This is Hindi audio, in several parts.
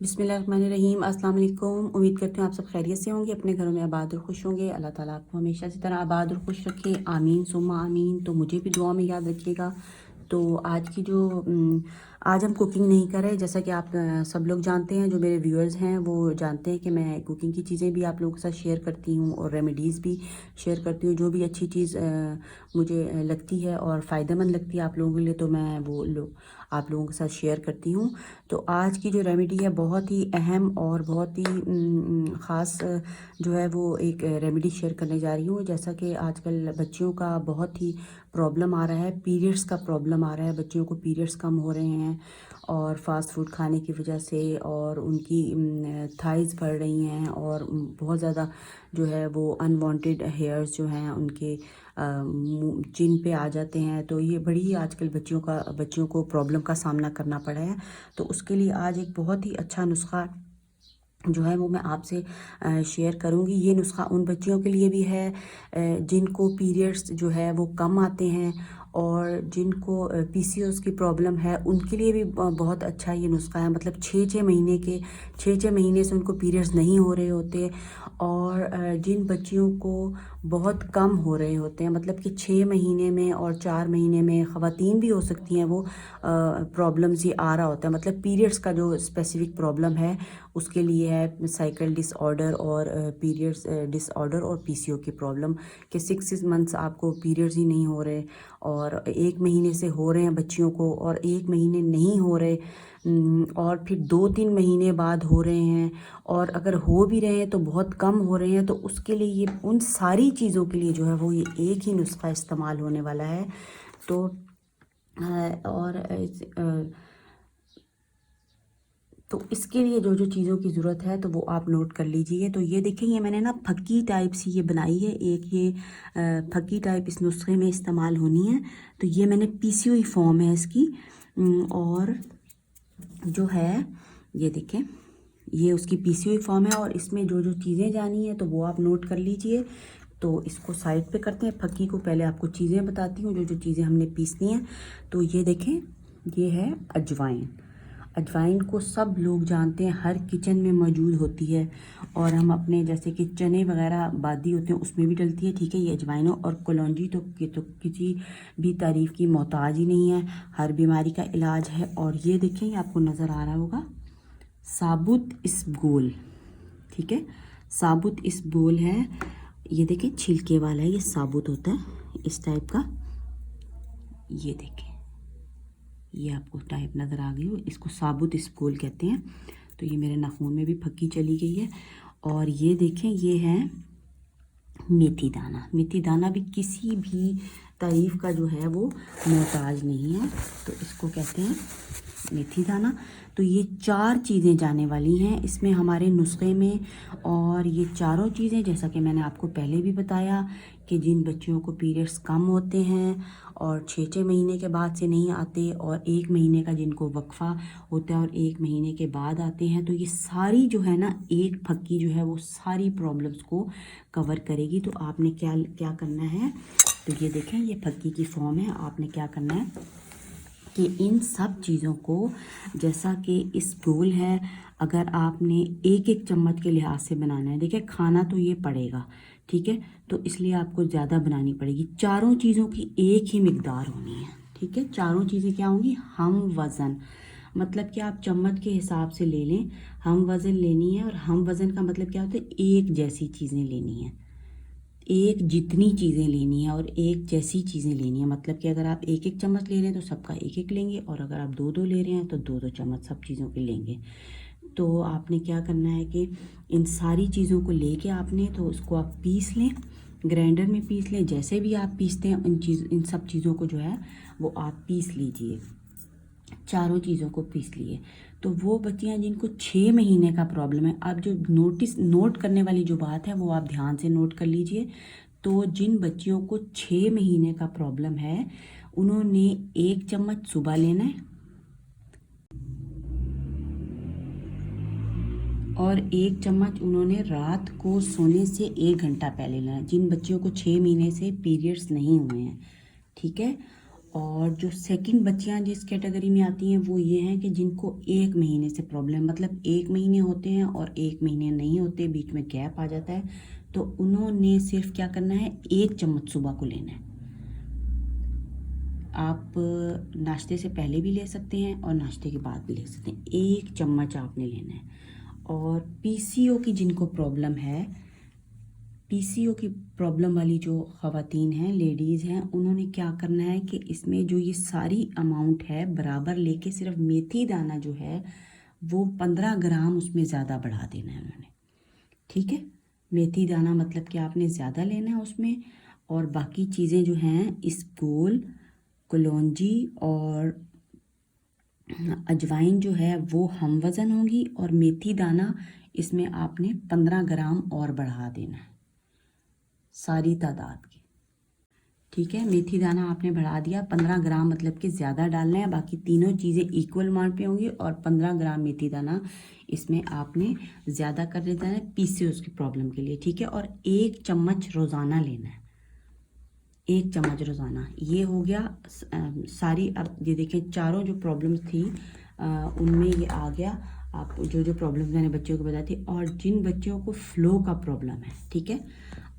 बिस्मिल्लाहिर्रहमानिर्रहीम। अस्सलाम वालेकुम। उम्मीद करती हूँ आप सब खैरियत से होंगे, अपने घरों में आबाद और खुश होंगे। अल्लाह ताला आपको हमेशा इसी तरह आबाद और खुश रखे, आमीन सुम्मा आमीन। तो मुझे भी दुआ में याद रखिएगा। तो आज की जो आज हम कुकिंग नहीं कर रहे, जैसा कि आप सब लोग जानते हैं, जो मेरे व्यूअर्स हैं वो जानते हैं कि मैं कुकिंग की चीज़ें भी आप लोगों के साथ शेयर करती हूँ और रेमेडीज़ भी शेयर करती हूँ। जो भी अच्छी चीज़ मुझे लगती है और फ़ायदेमंद लगती है आप लोगों के लिए, तो मैं वो आप लोगों के साथ शेयर करती हूँ। तो आज की जो रेमेडी है बहुत ही अहम और बहुत ही ख़ास जो है वो एक रेमेडी शेयर करने जा रही हूँ। जैसा कि आजकल बच्चियों का बहुत ही प्रॉब्लम आ रहा है, पीरियड्स का प्रॉब्लम आ रहा है, बच्चियों को पीरियड्स कम हो रहे हैं और फास्ट फूड खाने की वजह से, और उनकी थाइज़ बढ़ रही हैं और बहुत ज़्यादा जो है वो अनवांटेड हेयर्स जो हैं उनके चिन पे आ जाते हैं। तो ये बड़ी ही आजकल बच्चियों को प्रॉब्लम का सामना करना पड़ा है। तो उसके लिए आज एक बहुत ही अच्छा नुस्खा जो है वो मैं आपसे शेयर करूंगी। ये नुस्खा उन बच्चियों के लिए भी है जिनको पीरियड्स जो है वो कम आते हैं, और जिनको पीसीओएस की प्रॉब्लम है उनके लिए भी बहुत अच्छा ये नुस्खा है। मतलब 6 महीने से उनको पीरियड्स नहीं हो रहे होते, और जिन बच्चियों को बहुत कम हो रहे होते हैं, मतलब कि 6 महीने में और 4 महीने में, ख़वातीन भी हो सकती हैं, वो प्रॉब्लम्स ये आ रहा होता है। मतलब पीरियड्स का जो स्पेसिफिक प्रॉब्लम है उसके लिए है साइकिल डिसऑर्डर और पीरियड्स डिसऑर्डर और पीसीओ की प्रॉब्लम, कि 6 मंथ्स आपको पीरियड्स ही नहीं हो रहे, और 1 महीने से हो रहे हैं बच्चियों को, और 1 महीने नहीं हो रहे, और फिर 2-3 महीने बाद हो रहे हैं, और अगर हो भी रहे हैं तो बहुत कम हो रहे हैं। तो उसके लिए ये उन सारी चीज़ों के लिए जो है वो ये एक ही नुस्खा इस्तेमाल होने वाला है। तो और तो इसके लिए जो जो चीज़ों की ज़रूरत है तो वो आप नोट कर लीजिए। तो ये देखें, ये मैंने ना फक्की टाइप सी ये बनाई है, एक ये फक्की टाइप इस नुस्खे में इस्तेमाल होनी है। तो ये मैंने पीसी हुई फॉर्म है इसकी, और जो है ये देखें, ये उसकी पीसी हुई फॉर्म है, और इसमें जो जो चीज़ें जानी है तो वो आप नोट कर लीजिए। तो इसको साइड पे करते हैं। फक्की को पहले आपको चीज़ें बताती हूँ, जो जो चीज़ें हमने पीसनी हैं। तो ये देखें, ये है अजवाइन। अजवाइन को सब लोग जानते हैं, हर किचन में मौजूद होती है, और हम अपने जैसे कि चने वगैरह बादी होते हैं उसमें भी डलती है। ठीक है, ये अजवाइन हो, और कलौंजी तो किसी भी तारीफ़ की मोहताज ही नहीं है, हर बीमारी का इलाज है। और ये देखें, ये आपको नज़र आ रहा होगा साबुत इसबगोल। ठीक है, साबुत इसबगोल है, ये देखें छिलके वाला है, ये साबुत होता है इस टाइप का। ये देखें, ये आपको टाइप नज़र आ गई हो, इसको साबुत इसबगोल कहते हैं। तो ये मेरे नाखून में भी फक्की चली गई है। और ये देखें, ये है मेथी दाना। मेथी दाना भी किसी भी तारीफ़ का जो है वो मोहताज नहीं है, तो इसको कहते हैं मेथी दाना। तो ये 4 चीज़ें जाने वाली हैं इसमें हमारे नुस्खे में, और ये चारों चीज़ें जैसा कि मैंने आपको पहले भी बताया कि जिन बच्चियों को पीरियड्स कम होते हैं और 6-6 महीने के बाद से नहीं आते, और 1 महीने का जिनको वक्फा होता है और 1 महीने के बाद आते हैं, तो ये सारी जो है ना एक फक्की जो है वो सारी प्रॉब्लम्स को कवर करेगी। तो आपने क्या क्या करना है, तो ये देखें, ये फक्की की फॉर्म है। आपने क्या करना है कि इन सब चीज़ों को, जैसा कि इस गोल है, अगर आपने एक एक चम्मच के लिहाज से बनाना है, देखिए खाना तो ये पड़ेगा, ठीक है, तो इसलिए आपको ज़्यादा बनानी पड़ेगी। चारों चीज़ों की एक ही मिकदार होनी है। ठीक है, चारों चीज़ें क्या होंगी, हम वज़न, मतलब कि आप चम्मच के हिसाब से ले लें, हम वज़न लेनी है। और हम वज़न का मतलब क्या होता है, एक जैसी चीज़ें लेनी है, एक जितनी चीज़ें लेनी है और एक जैसी चीज़ें लेनी है। मतलब कि अगर आप एक एक चम्मच ले रहे हैं तो सबका एक एक लेंगे, और अगर आप 2-2 ले रहे हैं तो 2-2 चम्मच सब चीज़ों के लेंगे। तो आपने क्या करना है कि इन सारी चीज़ों को लेके आपने तो उसको आप पीस लें, ग्राइंडर में पीस लें, जैसे भी आप पीसते हैं इन सब चीज़ों को जो है वो आप पीस लीजिए। चारों चीज़ों को पीस लिए। तो वो बच्चियाँ जिनको 6 महीने का प्रॉब्लम है, अब जो नोट करने वाली जो बात है वो आप ध्यान से नोट कर लीजिए। तो जिन बच्चियों को 6 महीने का प्रॉब्लम है, उन्होंने 1 चम्मच सुबह लेना है और 1 चम्मच उन्होंने रात को सोने से 1 घंटा पहले लेना है, जिन बच्चियों को 6 महीने से पीरियड्स नहीं हुए हैं। ठीक है, और जो सेकंड बच्चियां जिस कैटेगरी में आती हैं वो ये हैं कि जिनको 1 महीने से प्रॉब्लम, मतलब 1 महीने होते हैं और 1 महीने नहीं होते, बीच में गैप आ जाता है, तो उन्होंने सिर्फ क्या करना है, 1 चम्मच सुबह को लेना है। आप नाश्ते से पहले भी ले सकते हैं और नाश्ते के बाद भी ले सकते हैं, 1 चम्मच आपने लेना है। और पीसीओ की जिनको प्रॉब्लम है, पीसीओ की प्रॉब्लम वाली जो ख़वातीन हैं, लेडीज़ हैं, उन्होंने क्या करना है कि इसमें जो ये सारी अमाउंट है बराबर लेके सिर्फ मेथी दाना जो है वो 15 ग्राम उसमें ज़्यादा बढ़ा देना है उन्होंने। ठीक है, मेथी दाना मतलब कि आपने ज़्यादा लेना है उसमें, और बाकी चीज़ें जो हैं इसबगोल, कलौंजी और अजवाइन जो है वो हम वज़न होंगी, और मेथी दाना इसमें आपने 15 ग्राम और बढ़ा देना है सारी तादाद की। ठीक है, मेथी दाना आपने बढ़ा दिया 15 ग्राम, मतलब कि ज़्यादा डालना है, बाकी तीनों चीज़ें इक्वल अमाउंट पे होंगी, और 15 ग्राम मेथी दाना इसमें आपने ज़्यादा कर देना है पीसीओएस की प्रॉब्लम के लिए। ठीक है, और 1 चम्मच रोज़ाना लेना है, 1 चम्मच रोज़ाना। ये हो गया सारी। अब ये देखें, चारों जो प्रॉब्लम्स थी उनमें ये आ गया। आप जो प्रॉब्लम्स मैंने बच्चों को बताई थी, और जिन बच्चों को फ़्लो का प्रॉब्लम है, ठीक है,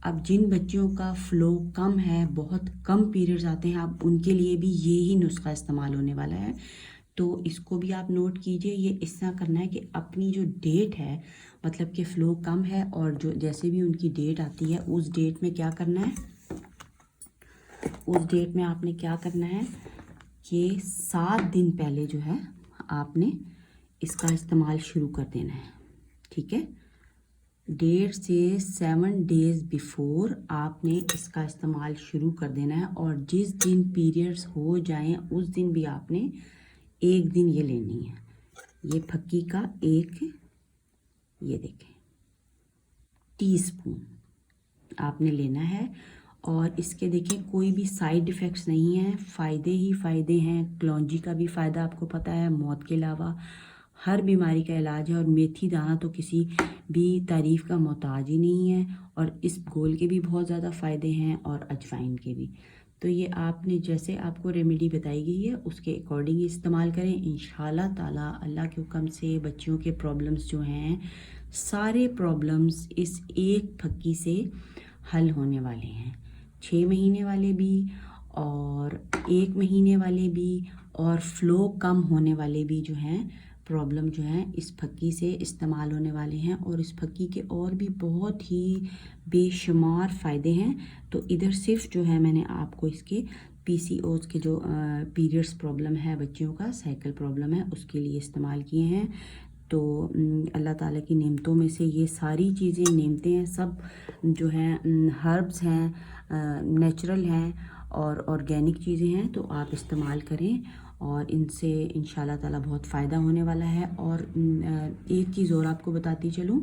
अब जिन बच्चों का फ़्लो कम है, बहुत कम पीरियड्स आते हैं, अब उनके लिए भी ये ही नुस्खा इस्तेमाल होने वाला है। तो इसको भी आप नोट कीजिए। ये इस तरह करना है कि अपनी जो डेट है, मतलब कि फ़्लो कम है, और जो जैसे भी उनकी डेट आती है उस डेट में क्या करना है, उस डेट में आपने क्या करना है कि 7 दिन पहले जो है आपने इसका इस्तेमाल शुरू कर देना है। ठीक है, डेट से 7 डेज़ बिफोर आपने इसका इस्तेमाल शुरू कर देना है, और जिस दिन पीरियड्स हो जाएं उस दिन भी आपने 1 दिन ये लेनी है। ये फक्की का 1, ये देखें, टीस्पून आपने लेना है। और इसके देखिए कोई भी साइड इफ़ेक्ट्स नहीं है, फ़ायदे ही फ़ायदे हैं। कलौंजी का भी फ़ायदा आपको पता है, मौत के अलावा हर बीमारी का इलाज है, और मेथी दाना तो किसी भी तारीफ़ का मोहताज ही नहीं है, और इस घोल के भी बहुत ज़्यादा फ़ायदे हैं, और अजवाइन के भी। तो ये आपने जैसे आपको रेमेडी बताई गई है उसके अकॉर्डिंग इस्तेमाल करें। इंशाल्लाह ताला अल्लाह के हुक्म से बच्चियों के प्रॉब्लम्स जो हैं, सारे प्रॉब्लम्स इस एक फक्की से हल होने वाले हैं। 6 महीने वाले भी, और 1 महीने वाले भी, और फ़्लो कम होने वाले भी जो हैं प्रॉब्लम जो हैं इस फक्की से इस्तेमाल होने वाले हैं। और इस फक्की के और भी बहुत ही बेशुमार फ़ायदे हैं। तो इधर सिर्फ जो है मैंने आपको इसके पीसीओएस के जो पीरियड्स प्रॉब्लम है बच्चियों का, साइकिल प्रॉब्लम है, उसके लिए इस्तेमाल किए हैं। तो अल्लाह ताला की नेमतों में से ये सारी चीज़ें, नेमतें हैं, सब जो हैं हर्ब्स हैं, नेचुरल हैं और ऑर्गेनिक चीज़ें हैं। तो आप इस्तेमाल करें, और इनसे इंशाल्लाह ताला बहुत फ़ायदा होने वाला है। और एक चीज़ और आपको बताती चलूँ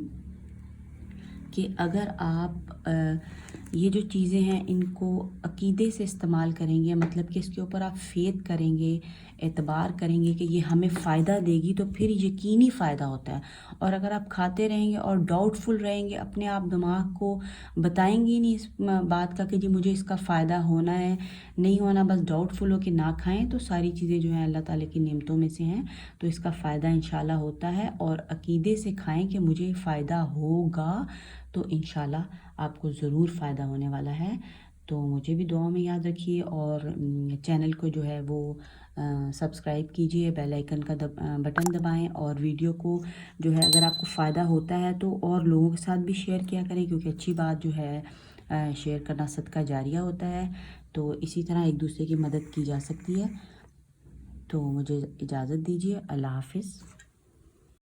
कि अगर आप ये जो चीज़ें हैं इनको अकीदे से इस्तेमाल करेंगे, मतलब कि इसके ऊपर आप फेथ करेंगे, एतबार करेंगे कि ये हमें फ़ायदा देगी, तो फिर यकीनी फ़ायदा होता है। और अगर आप खाते रहेंगे और डाउटफुल रहेंगे, अपने आप दिमाग को बताएंगे ही नहीं इस बात का कि जी मुझे इसका फ़ायदा होना है, नहीं होना, बस डाउटफुल हो कि ना खाएं, तो सारी चीज़ें जो हैं अल्लाह ताला की नेमतों में से हैं। तो इसका फ़ायदा इंशाल्लाह होता है, और अकीदे से खाएं कि मुझे फ़ायदा होगा, तो इंशाल्लाह आपको ज़रूर फ़ायदा होने वाला है। तो मुझे भी दुआ में याद रखिए, और चैनल को जो है वो सब्सक्राइब कीजिए, बेल आइकन का बटन दबाएं, और वीडियो को जो है अगर आपको फ़ायदा होता है तो और लोगों के साथ भी शेयर किया करें, क्योंकि अच्छी बात जो है शेयर करना सदका जारिया होता है। तो इसी तरह एक दूसरे की मदद की जा सकती है। तो मुझे इजाज़त दीजिए, अल्लाह हाफ़िज़।